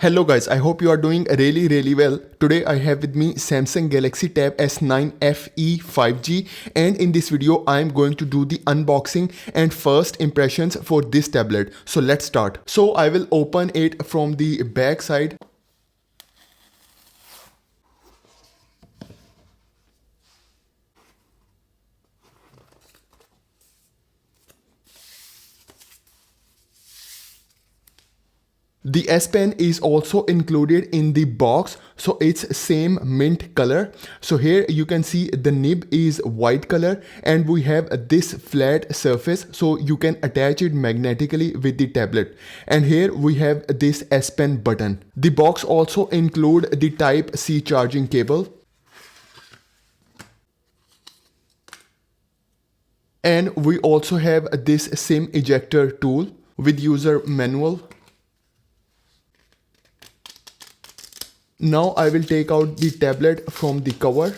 Hello guys, I hope you are doing really well. Today I have with me Samsung Galaxy Tab S9 FE 5G, and in this video I am going to do the unboxing and first impressions for this tablet. So let's start. So I will open it from the back side. The S Pen is also included in the box, so it's same mint color. So here you can see the nib is white color and we have this flat surface, so you can attach it magnetically with the tablet. And here we have this S Pen button. The box also include the Type-C charging cable. And we also have this SIM ejector tool with user manual. Now I will take out the tablet from the cover.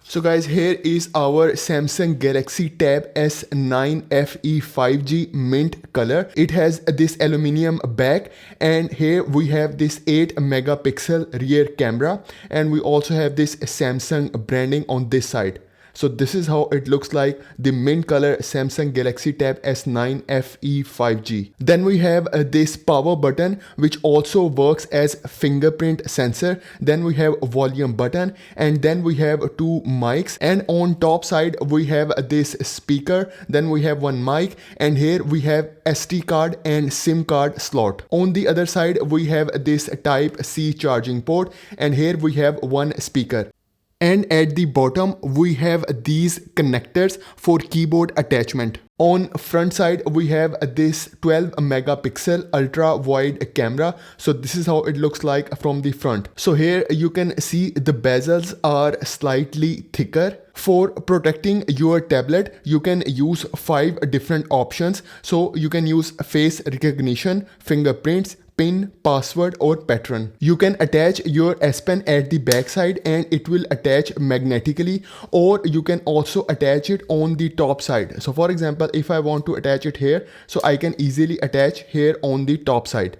So guys, here is our Samsung Galaxy Tab S9 FE 5G mint color. It has this aluminium back, and here we have this 8 megapixel rear camera, and we also have this Samsung branding on this side. So this is how it looks like, the mint color Samsung Galaxy Tab S9 FE 5G. Then we have this power button, which also works as fingerprint sensor. Then we have a volume button, and then we have two mics, and on top side we have this speaker. Then we have one mic, and here we have SD card and SIM card slot. On the other side we have this Type-C charging port, and here we have one speaker. And at the bottom we have these connectors for keyboard attachment. On front side we have this 12 megapixel ultra wide camera. So this is how it looks like from the front. So here you can see the bezels are slightly thicker. For protecting your tablet, you can use 5 different options. So you can use face recognition, fingerprints, PIN, password or pattern. You can attach your S Pen at the back side and it will attach magnetically, or you can also attach it on the top side. So for example, if I want to attach it here, so I can easily attach here on the top side.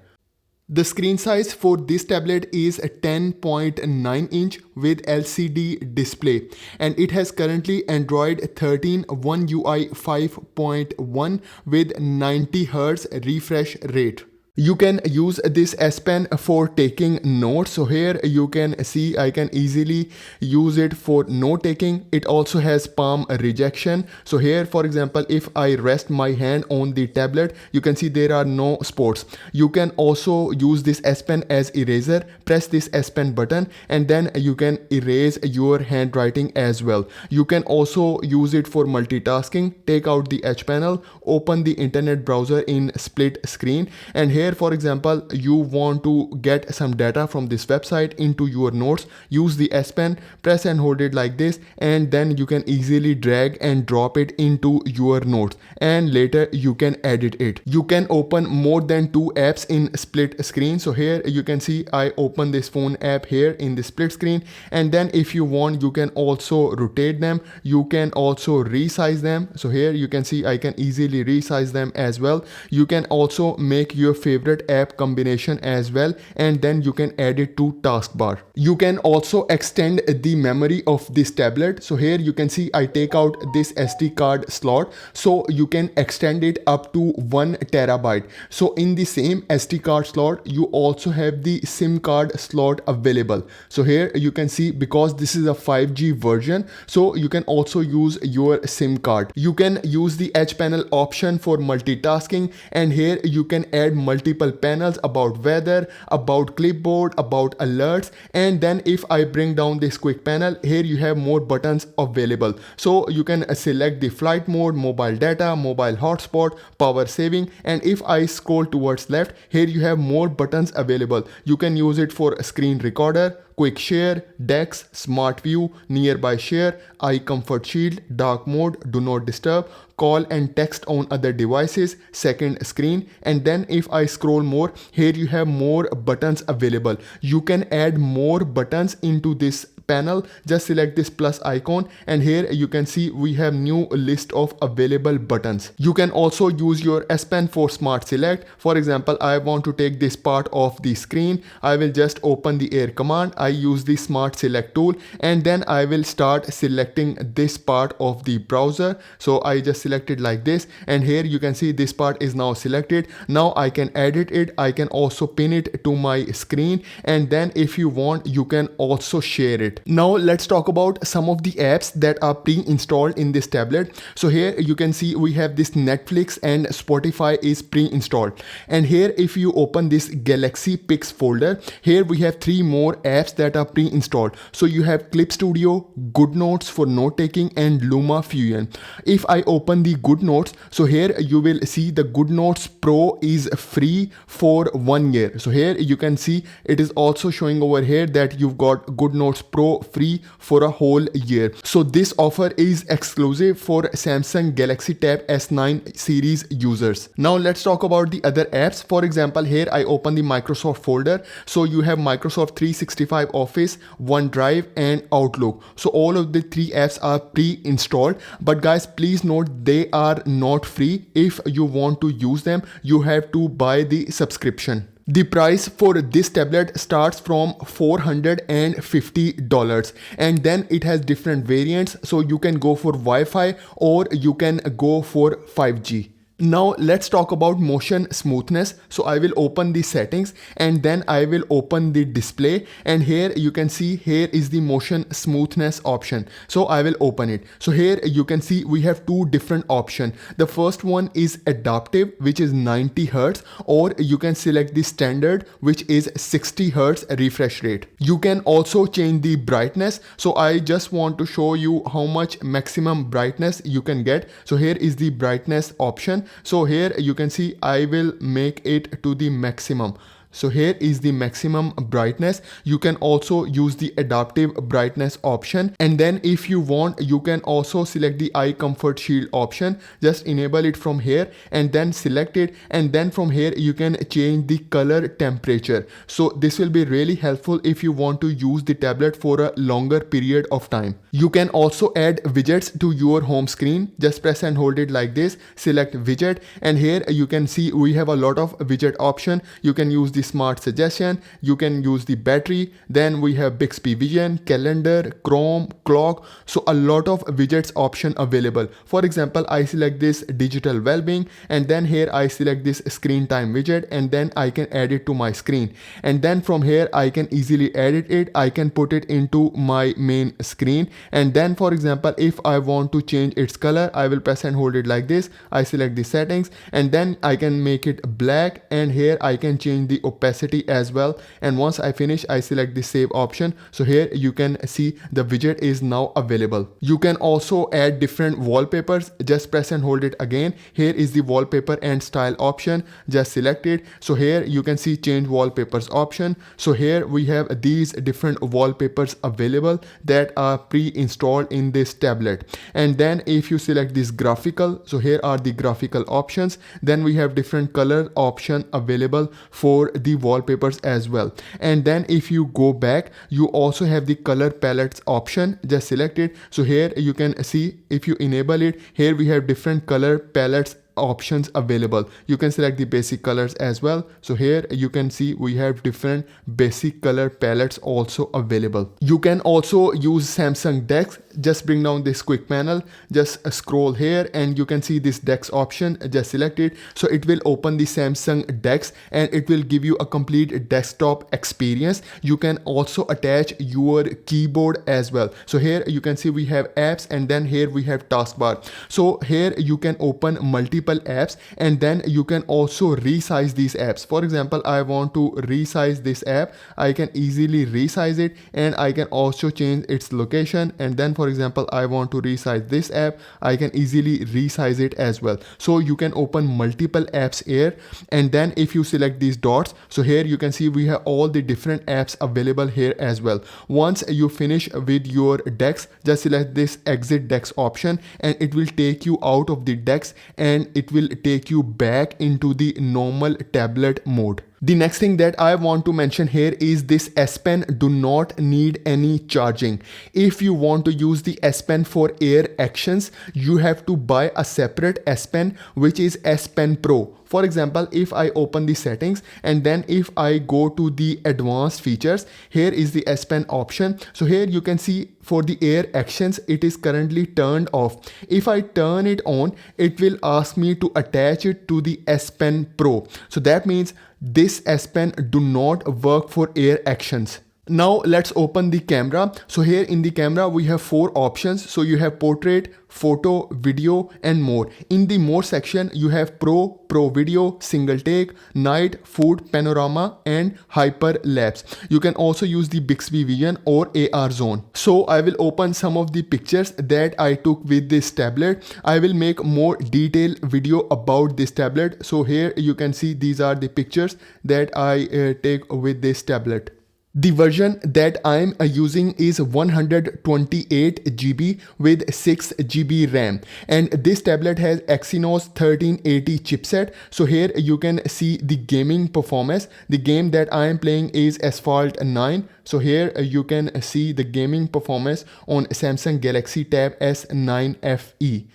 The screen size for this tablet is 10.9 inch with LCD display, and it has currently Android 13 One UI 5.1 with 90 Hz refresh rate. You can use this S Pen for taking notes. So here you can see I can easily use it for note taking. It also has palm rejection. So here, for example, if I rest my hand on the tablet, you can see there are no spots. You can also use this S Pen as eraser. Press this S Pen button and then you can erase your handwriting as well. You can also use it for multitasking. Take out the H panel, open the internet browser in split screen, and here for example you want to get some data from this website into your notes. Use the S Pen, press and hold it like this, and then you can easily drag and drop it into your notes, and later you can edit it. You can open more than 2 apps in split screen. So here you can see I open this phone app here in the split screen, and then if you want you can also rotate them. You can also resize them. So here you can see I can easily resize them as well. You can also make your favorite app combination as well, and then you can add it to taskbar. You can also extend the memory of this tablet. So here you can see I take out this SD card slot, so you can extend it up to 1 terabyte. So in the same SD card slot you also have the SIM card slot available. So here you can see, because this is a 5G version, so you can also use your SIM card. You can use the H panel option for multitasking, and here you can add multiple panels about weather, about clipboard, about alerts. And then if I bring down this quick panel, here you have more buttons available. So you can select the flight mode, mobile data, mobile hotspot, power saving, and if I scroll towards left, here you have more buttons available. You can use it for screen recorder, quick share, DeX, smart view, nearby share, eye comfort shield, dark mode, do not disturb, call and text on other devices, second screen. And then if I scroll more, here you have more buttons available. You can add more buttons into this panel, just select this plus icon, and here you can see we have new list of available buttons. You can also use your S Pen for smart select. For example, I want to take this part of the screen. I will just open the air command. I use the smart select tool, and then I will start selecting this part of the browser. So I just select it like this, and here you can see this part is now selected. Now I can edit it. I can also pin it to my screen, and then if you want, you can also share it. Now let's talk about some of the apps that are pre-installed in this tablet. So here you can see we have this Netflix and Spotify is pre-installed, and here if you open this Galaxy Pics folder, here we have 3 more apps that are pre-installed. So you have Clip Studio, GoodNotes for note taking, and Luma Fusion. If I open the GoodNotes, so here you will see the GoodNotes Pro is free for 1 year. So here you can see it is also showing over here that you've got GoodNotes Pro free for a whole year. So this offer is exclusive for Samsung Galaxy Tab S9 series users. Now let's talk about the other apps. For example, here I open the Microsoft folder. So you have Microsoft 365 Office, OneDrive, and Outlook. So all of the 3 apps are pre-installed, but guys, please note they are not free. If you want to use them, you have to buy the subscription. The price for this tablet starts from $450, and then it has different variants. So you can go for Wi-Fi or you can go for 5G. Now let's talk about motion smoothness. So I will open the settings, and then I will open the display, and here you can see here is the motion smoothness option. So I will open it. So here you can see we have 2 different options. The first one is adaptive, which is 90 Hz, or you can select the standard, which is 60 Hz refresh rate. You can also change the brightness. So I just want to show you how much maximum brightness you can get. So here is the brightness option. So here you can see I will make it to the maximum. So here is the maximum brightness. You can also use the adaptive brightness option, and then if you want, you can also select the eye comfort shield option. Just enable it from here and then select it, and then from here you can change the color temperature. So this will be really helpful if you want to use the tablet for a longer period of time. You can also add widgets to your home screen. Just press and hold it like this, select widget, and here you can see we have a lot of widget option. You can use the smart suggestion, you can use the battery, then we have Bixby Vision, calendar, Chrome, clock. So a lot of widgets option available. For example, I select this digital well-being, and then here I select this screen time widget, and then I can add it to my screen, and then from here I can easily edit it. I can put it into my main screen, and then for example, if I want to change its color, I will press and hold it like this. I select the settings, and then I can make it black, and here I can change the opacity as well. And once I finish, I select the save option. So here you can see the widget is now available. You can also add different wallpapers. Just press and hold it again. Here is the wallpaper and style option. Just select it. So here you can see change wallpapers option. So here we have these different wallpapers available that are pre-installed in this tablet. And then if you select this graphical, so here are the graphical options. Then we have different color option available for the wallpapers as well. And then if you go back, you also have the color palettes option. Just select it. So here you can see if you enable it, here we have different color palettes options available. You can select the basic colors as well. So here you can see we have different basic color palettes also available. You can also use Samsung Dex. Just bring down this quick panel, just scroll here, and you can see this Dex option. Just select it. So it will open the Samsung Dex, and it will give you a complete desktop experience. You can also attach your keyboard as well. So here you can see we have apps, and then here we have taskbar. So here you can open multiple apps, and then you can also resize these apps. For example, I want to resize this app. I can easily resize it, and I can also change its location. And then for example, I want to resize this app. I can easily resize it as well. So you can open multiple apps here, and then if you select these dots, so here you can see we have all the different apps available here as well. Once you finish with your Dex, just select this exit Dex option, and it will take you out of the Dex, and it will take you back into the normal tablet mode. The next thing that I want to mention here is this S Pen do not need any charging. If you want to use the S Pen for air actions, you have to buy a separate S Pen, which is S Pen Pro. For example, if I open the settings and then if I go to the advanced features, here is the S Pen option. So here you can see for the air actions, it is currently turned off. If I turn it on, it will ask me to attach it to the S Pen Pro. So that means this S Pen do not work for air actions. Now let's open the camera. So here in the camera we have 4 options. So you have portrait, photo, video and more. In the more section you have pro video, single take, night, food, panorama and hyperlapse. You can also use the Bixby Vision or AR zone. So I will open some of the pictures that I took with this tablet. I will make more detailed video about this tablet. So here you can see these are the pictures that I take with this tablet. The version that I'm using is 128 GB with 6 GB RAM, and this tablet has Exynos 1380 chipset. So here you can see the gaming performance. The game that I am playing is Asphalt 9. So here you can see the gaming performance on Samsung Galaxy Tab S9 FE.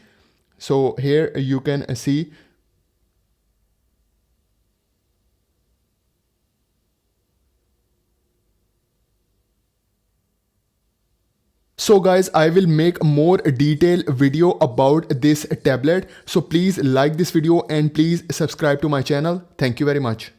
So here you can see. So guys, I will make more detailed video about this tablet. So please like this video and please subscribe to my channel. Thank you very much.